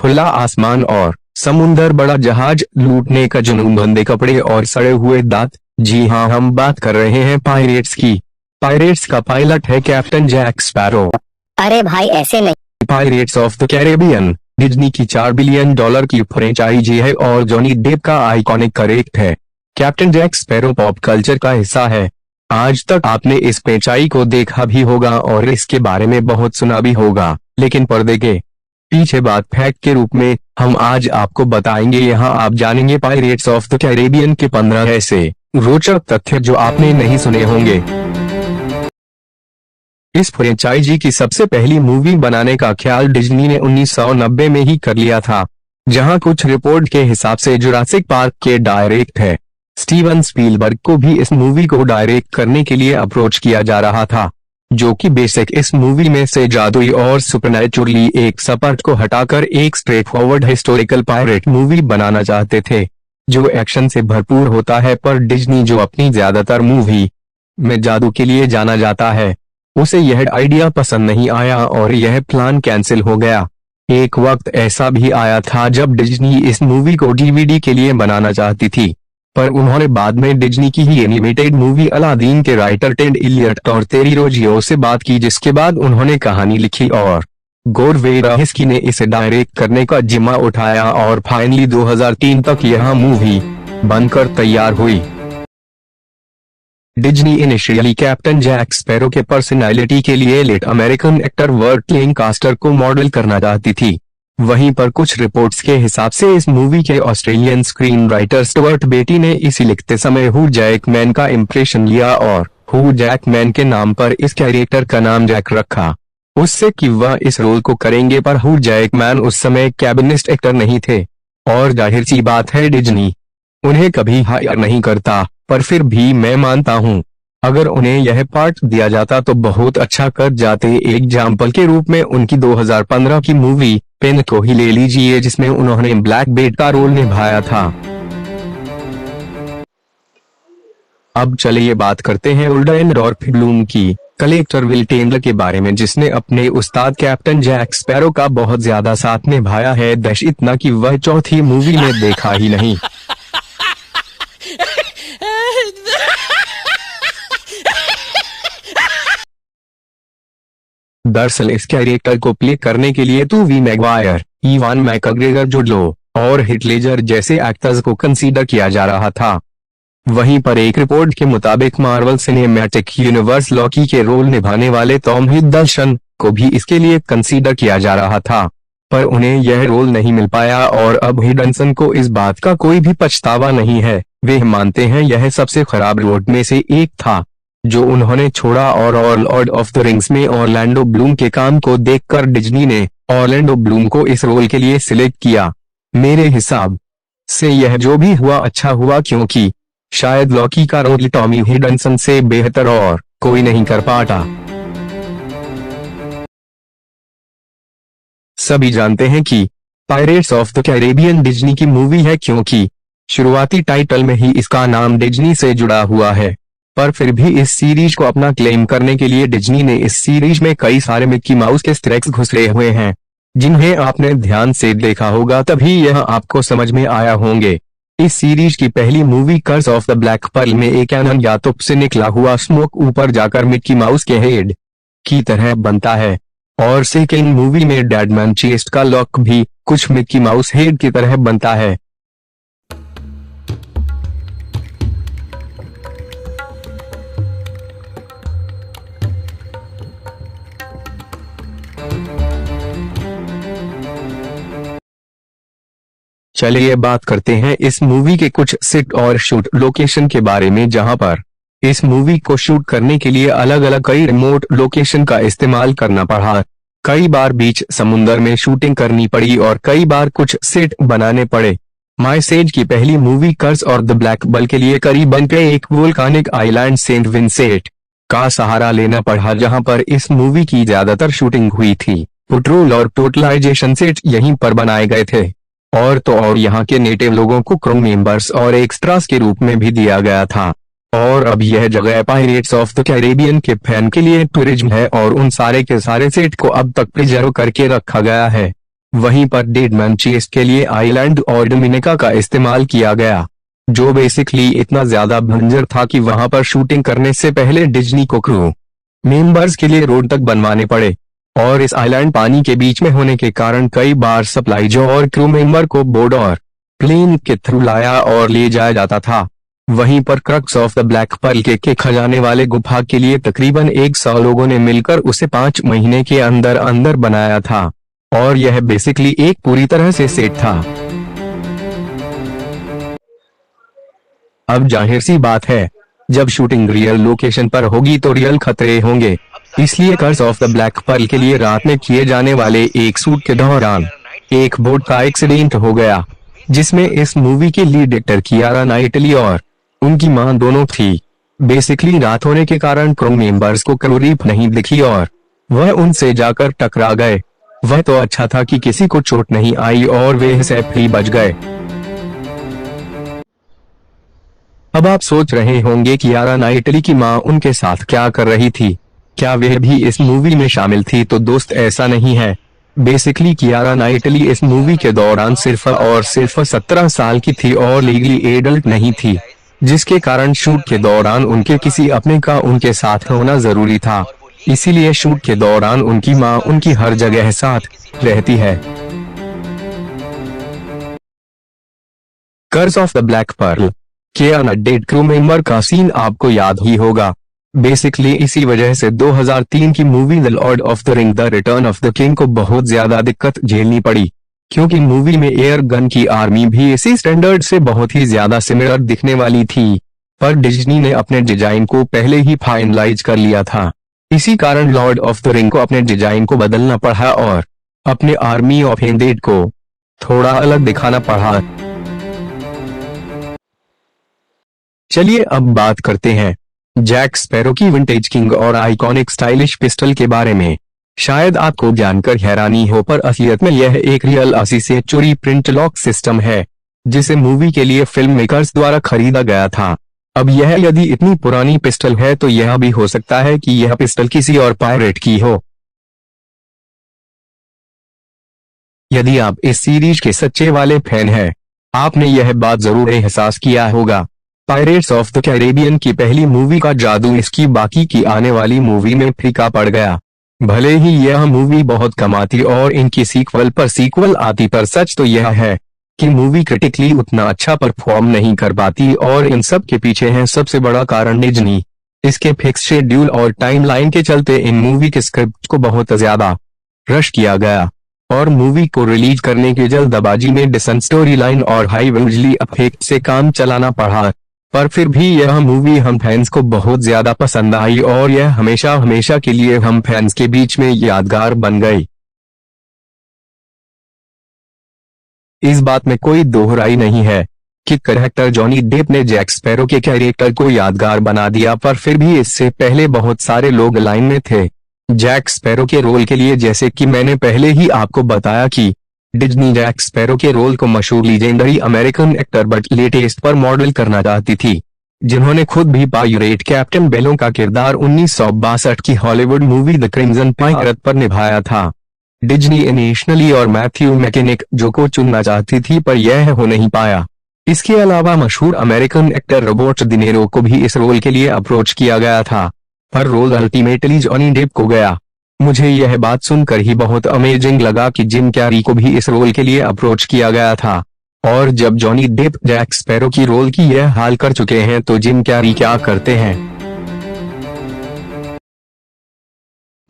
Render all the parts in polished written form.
खुला आसमान और समुंदर, बड़ा जहाज, लूटने का जुनून, गंदे कपड़े और सड़े हुए दांत। जी हाँ, हम बात कर रहे हैं पायरेट्स की। पायरेट्स का पायलट है कैप्टन जैक स्पैरो। अरे भाई ऐसे नहीं। Pirates of the Caribbean Disney की $4 बिलियन की फ्रेंचाइजी है और जॉनी डेप का आइकॉनिक कैरेक्टर है। Captain Jack Sparrow pop culture का हिस्सा है। आज तक आपने इस फ्रेंचाइजी को देखा भी होगा और इसके बारे में बहुत सुना भी होगा, लेकिन पर्दे के पीछे बात फैक्ट के रूप में हम आज आपको बताएंगे। यहाँ आप जानेंगे पायरेट्स ऑफ द कैरेबियन के 15 ऐसे रोचक तथ्य जो आपने नहीं सुने होंगे। इस फ्रेंचाइजी की सबसे पहली मूवी बनाने का ख्याल डिज्नी ने 1990 में ही कर लिया था, जहां कुछ रिपोर्ट के हिसाब से जुरासिक पार्क के डायरेक्टर है स्टीवन स्पीलबर्ग को भी इस मूवी को डायरेक्ट करने के लिए अप्रोच किया जा रहा था, जो कि बेसिक इस मूवी में से जादुई और सुपरनैचुरली एक सपाट को हटाकर एक straight forward historical pirate movie बनाना चाहते थे, जो एक्शन से भरपूर होता है। पर डिज्नी, जो अपनी ज्यादातर मूवी में जादू के लिए जाना जाता है, उसे यह आइडिया पसंद नहीं आया और यह प्लान कैंसिल हो गया। एक वक्त ऐसा भी आया था जब डिज्नी इस मूवी को डीवीडी के लिए बनाना चाहती थी, पर उन्होंने बाद में डिज्नी की ही एनिमेटेड मूवी अलादीन के राइटर टेड इलियट और तेरी रोजियो से बात की, जिसके बाद उन्होंने कहानी लिखी और गोर वेराहिस्की ने इसे डायरेक्ट करने का जिम्मा उठाया और फाइनली 2003 तक यह मूवी बनकर तैयार हुई। Disney initially Captain Jack Sparrow के पर्सनालिटी के लिए late American actor Burt Lancaster को मॉडल करना चाहती थी। वहीं पर कुछ रिपोर्ट्स के हिसाब से इस मूवी के ऑस्ट्रेलियन स्क्रीन राइटर स्टुअर्ट बेटी ने इसे लिखते समय हू जैकमैन का इंप्रेशन लिया और हू जैकमैन के नाम पर इस कैरेक्टर का नाम जैक रखा, उससे कि वह इस रोल को करेंगे। पर हू जैकमैन उस समय कैबिनिस्ट एक्टर नहीं थे और जाहिर सी बात है डिज्नी उन्हें कभी हायर नहीं करता, पर फिर भी मैं मानता हूं अगर उन्हें यह पार्ट दिया जाता तो बहुत अच्छा कर जाते। एग्जाम्पल के रूप में उनकी 2015 की मूवी पेन को ही ले लीजिए, जिसमें उन्होंने ब्लैक बेट का रोल निभाया था। अब चलिए बात करते हैं ओल्डर डॉर्फ ब्लूम की, कलेक्टर विल टेंडलर के बारे में, जिसने अपने उस्ताद कैप्टन जैक स्पैरो का बहुत ज्यादा साथ निभाया है, दश इतना कि वह चौथी मूवी में देखा ही नहीं। दरअसल इस कैरेक्टर को प्ले करने के लिए टोबी मैगवायर, इवान मैकग्रेगर, जुड लॉ और हीथ लेजर जैसे एक्टर्स को कंसीडर किया जा रहा था। वहीं पर एक रिपोर्ट के मुताबिक मार्वल सिनेमैटिक यूनिवर्स लॉकी के रोल निभाने वाले टॉम हिडलस्टन को भी इसके लिए कंसीडर किया जा रहा था, पर उन्हें यह रोल नहीं मिल पाया और अब हिडलस्टन को इस बात का कोई भी पछतावा नहीं है। वे मानते हैं यह सबसे खराब रोल में से एक था जो उन्होंने छोड़ा और लॉर्ड ऑफ द रिंग्स में ऑरलैंडो ब्लूम के काम को देखकर डिज्नी ने ऑरलैंडो ब्लूम को इस रोल के लिए सिलेक्ट किया। मेरे हिसाब से यह जो भी हुआ अच्छा हुआ, क्योंकि शायद लॉकी का रोल टॉमी हिडलस्टन से बेहतर और कोई नहीं कर पाता। सभी जानते हैं कि pirates of the Caribbean Disney की मूवी है, क्योंकि शुरुआती टाइटल में ही इसका नाम डिज्नी से जुड़ा हुआ है। पर फिर भी इस सीरीज को अपना क्लेम करने के लिए डिज्नी ने इस सीरीज में कई सारे मिक्की माउस के स्ट्रैक्स घुसरे हुए हैं, जिन्हें आपने ध्यान से देखा होगा, तभी यह आपको समझ में आया होंगे। इस सीरीज की पहली movie Curse of the Black Pearl में एक कैनन या तुप से निकला हुआ स्मोक ऊपर जाकर मिक्की माउस के हेड की तरह बनता है और सेकेंड मूवी में डेडमैन चेस्ट का लॉक भी कुछ मिक्की माउस हेड की तरह बनता है। चलिए बात करते हैं इस मूवी के कुछ सेट और शूट लोकेशन के बारे में, जहां पर इस मूवी को शूट करने के लिए अलग अलग कई रिमोट लोकेशन का इस्तेमाल करना पड़ा। कई बार बीच समुंदर में शूटिंग करनी पड़ी और कई बार कुछ सेट बनाने पड़े। माइसेज की पहली मूवी कर्स और द ब्लैक बल के लिए करीबन पे एक वोल्कानिक आइलैंड सेंट विंसेंट का सहारा लेना पड़ा, जहां पर इस मूवी की ज्यादातर शूटिंग हुई थी। पेट्रोल और टोटलाइजेशन सेट यहीं पर बनाए गए थे और तो और यहाँ के नेटिव लोगों को क्रू मेंबर्स और एक्स्ट्रास के रूप में भी दिया गया था। और अब यह जगह पायरेट्स ऑफ द कैरेबियन के फैन के लिए टूरिज्म है और उन सारे के सारे सेट को अब तक प्रिजर्व करके रखा गया है। वहीं पर डेडमैन चेस के लिए आइलैंड और डोमिनिका का इस्तेमाल किया गया, जो बेसिकली इतना ज्यादा भंजर था कि वहां पर शूटिंग करने से पहले डिज्नी को क्रू मेंबर्स के लिए रोड तक बनवाने पड़े। और इस आइलैंड पानी के बीच में होने के कारण कई बार सप्लाई जो और क्रू मेंबर को बोट और प्लेन के थ्रू लाया और ले जाया जाता था। वहीं पर Curse of the Black Pearl के खजाने वाले गुफा के लिए तकरीबन 100 लोगों ने मिलकर उसे 5 महीने के अंदर अंदर बनाया था, और यह बेसिकली एक पूरी तरह से सेट था। अब जाहिर सी बात है, जब शूटिंग रियल लोकेशन पर होगी तो रियल खतरे होंगे, इसलिए Curse of the Black Pearl के लिए रात में किए जाने वाले एक शूट के दौरान एक बोट का एक्सीडेंट हो गया, जिसमें इस मूवी की लीड एक्टर कियारा नाइटली और उनकी मां दोनों थी। बेसिकली रात होने के कारण क्रू मेंबर्स को क्रू रीप नहीं दिखी और वह उनसे जाकर टकरा गए। वह तो अच्छा था कि किसी को चोट नहीं आई और वे सेफली बच गए। अब आप सोच रहे होंगे कि कियारा नाइटली की मां उनके साथ क्या कर रही थी, क्या वह भी इस मूवी में शामिल थी? तो दोस्त ऐसा नहीं है। बेसिकली कियारा नाइटली इस मूवी के दौरान सिर्फ और सिर्फ 17 साल की थी और लीगली एडल्ट नहीं थी, जिसके कारण शूट के दौरान उनके किसी अपने का उनके साथ होना जरूरी था। इसीलिए शूट के दौरान उनकी मां उनकी हर जगह साथ रहती है। Curse of the Black Pearl के अनडेड क्रू मेंबर का सीन आपको याद ही होगा। बेसिकली इसी वजह से 2003 की movie the Lord of the ring the return of the king को बहुत ज्यादा दिक्कत झेलनी पड़ी, क्योंकि मूवी में एयर गन की आर्मी भी इसी स्टैंडर्ड से बहुत ही ज्यादा सिमिलर दिखने वाली थी, पर डिज्नी ने अपने डिजाइन को पहले ही फाइनलाइज कर लिया था। इसी कारण लॉर्ड ऑफ द रिंग को अपने डिजाइन को बदलना पड़ा और अपने आर्मी ऑफ अनडेड को थोड़ा अलग दिखाना पड़ा। चलिए अब बात करते हैं जैक स्पैरो की विंटेज किंग और आइकॉनिक स्टाइलिश पिस्टल के बारे में। शायद आपको जानकर हैरानी हो, पर असलियत में यह एक रियल 80 से चोरी प्रिंट लॉक सिस्टम है, जिसे मूवी के लिए फिल्म मेकर्स द्वारा खरीदा गया था। अब यह यदि इतनी पुरानी पिस्टल है तो यह भी हो सकता है कि यह पिस्टल किसी और पायरेट की हो। यदि आप इस सीरीज के सच्चे वाले फैन हैं, आपने यह बात जरूर एहसास किया होगा। पायरेट्स ऑफ द कैरेबियन की पहली मूवी का जादू इसकी बाकी की आने वाली मूवी में फीका पड़ गया। भले ही यह मूवी बहुत कम आती और इनकी सीक्वल पर सीक्वल आती, पर सच तो यह है कि मूवी क्रिटिकली उतना अच्छा परफॉर्म नहीं कर पाती, और इन सब के पीछे है सबसे बड़ा कारण डिज्नी। इसके फिक्स शेड्यूल और टाइमलाइन के चलते इन मूवी के स्क्रिप्ट को बहुत ज्यादा रश किया गया और मूवी को रिलीज करने की जल्दबाजी में डिसेंट स्टोरी लाइन और हाई विजुअली इफेक्ट से काम चलाना पड़ा। पर फिर भी यह मूवी हम फैंस को बहुत ज्यादा पसंद आई और यह हमेशा हमेशा के लिए हम फैंस के बीच में यादगार बन गई। इस बात में कोई दोहराई नहीं है कि कैरेक्टर जॉनी डेप ने जैक स्पैरो के कैरेक्टर को यादगार बना दिया, पर फिर भी इससे पहले बहुत सारे लोग लाइन में थे जैक स्पैरो के रोल के लिए। जैसे कि मैंने पहले ही आपको बताया कि डिज्नी जैक स्पैरो के रोल को मशहूर legendary American actor but latest पर मॉडल करना चाहती थी, जिन्होंने खुद भी पायरेट कैप्टन बेलो का किरदार 1962 की Hollywood movie the crimson pirate पर निभाया था। डिज्नी इनिशियली और मैथ्यू मैकेनिक जो को चुनना चाहती थी, पर यह हो नहीं पाया। इसके अलावा मशहूर American actor Robert De Niro को भी इस रोल के लिए अप्रोच किया गया था, पर रोल अल्टीमेटली जॉनी डेप को गया। मुझे यह बात सुनकर ही बहुत अमेजिंग लगा कि जिम कैरी को भी इस रोल के लिए अप्रोच किया गया था, और जब जॉनी डेप जैक स्पैरो की रोल की यह हाल कर चुके हैं तो जिम कैरी क्या करते हैं।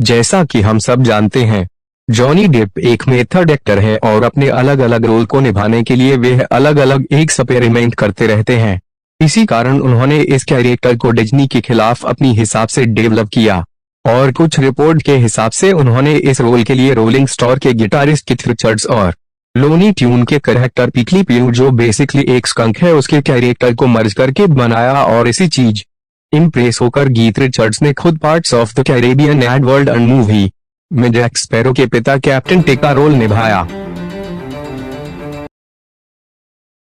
जैसा कि हम सब जानते हैं, जॉनी डेप एक मेथड एक्टर है और अपने अलग अलग रोल को निभाने के लिए वे अलग अलग एक्सपेरिमेंट करते रहते हैं। इसी कारण उन्होंने इस कैरेक्टर को डिज्नी के खिलाफ अपनी हिसाब से डेवलप किया, और कुछ रिपोर्ट के हिसाब से उन्होंने इस रोल के लिए रोलिंग स्टोन के गिटारिस्ट कीथ रिचर्ड्स और लोनी ट्यून के कैरेक्टर पिकली प्यू, जो बेसिकली एक स्कंक है, उसके कैरेक्टर को मर्ज करके बनाया। और इसी चीज इम्प्रेस होकर कीथ रिचर्ड्स ने खुद Pirates of the Caribbean At World End movie में जैक स्पैरो के पिता कैप्टन टेक का रोल निभाया।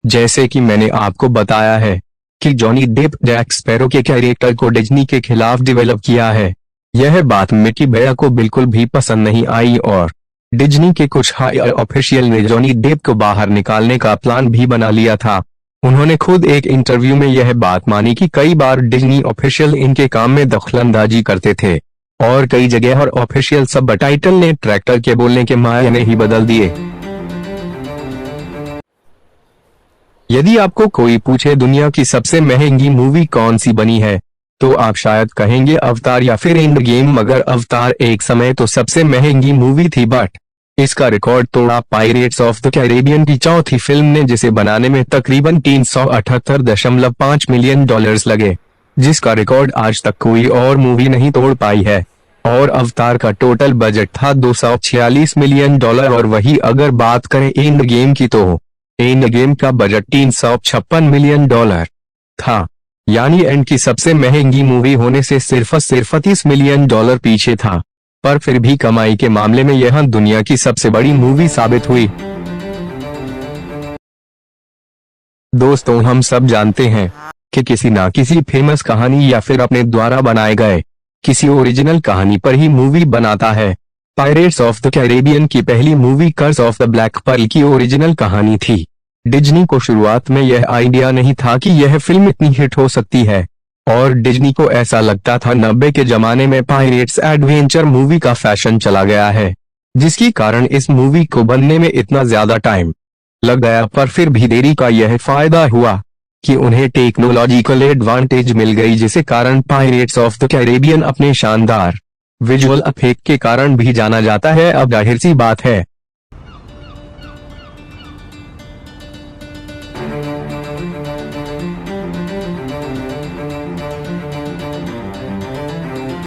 जैसे कि मैंने आपको बताया है कि जॉनी डेप जैक स्पैरो के कैरेक्टर को डिज्नी के खिलाफ डेवलप किया है। यह बात मिकी बेया को बिल्कुल भी पसंद नहीं आई और डिज्नी के कुछ हायर ऑफिशियल ने जॉनी डेप को बाहर निकालने का प्लान भी बना लिया था। उन्होंने खुद एक इंटरव्यू में यह बात मानी कि कई बार डिज्नी ऑफिशियल इनके काम में दखलंदाजी करते थे और कई जगह और ऑफिशियल सबटाइटल ने ट्रैक्टर के बोलने के मायने ही बदल दिए। यदि आपको कोई पूछे दुनिया की सबसे महंगी मूवी कौन सी बनी है, तो आप शायद कहेंगे अवतार या फिर एंड गेम, मगर अवतार एक समय तो सबसे महंगी मूवी थी, बट इसका रिकॉर्ड तोड़ा पायरेट्स ऑफ द कैरेबियन की चौथी फिल्म ने, जिसे बनाने में तकरीबन $378.5 मिलियन लगे, जिसका रिकॉर्ड आज तक कोई और मूवी नहीं तोड़ पाई है। और अवतार का टोटल बजट था $246 मिलियन, और वही अगर बात करें एंड गेम की तो एंड गेम का बजट $356 मिलियन था, यानी एंड की सबसे महंगी मूवी होने से सिर्फ $30 मिलियन पीछे था, पर फिर भी कमाई के मामले में यह दुनिया की सबसे बड़ी मूवी साबित हुई। दोस्तों, हम सब जानते हैं कि किसी ना किसी फेमस कहानी या फिर अपने द्वारा बनाए गए किसी ओरिजिनल कहानी पर ही मूवी बनाता है। पायरेट्स ऑफ द कैरेबियन की पहली movie Curse of the Black Pearl की ओरिजिनल कहानी थी। डिज्नी को शुरुआत में यह आइडिया नहीं था कि यह फिल्म इतनी हिट हो सकती है, और डिज्नी को ऐसा लगता था 90 के जमाने में पायरेट्स एडवेंचर मूवी का फैशन चला गया है, जिसकी कारण इस मूवी को बनने में इतना ज्यादा टाइम लग गया। पर फिर भी देरी का यह फायदा हुआ कि उन्हें टेक्नोलॉजिकल एडवांटेज मिल गई, जिसे कारण पायरेट्स ऑफ द कैरेबियन अपने शानदार विजुअल इफेक्ट के कारण भी जाना जाता है। अब जाहिर सी बात है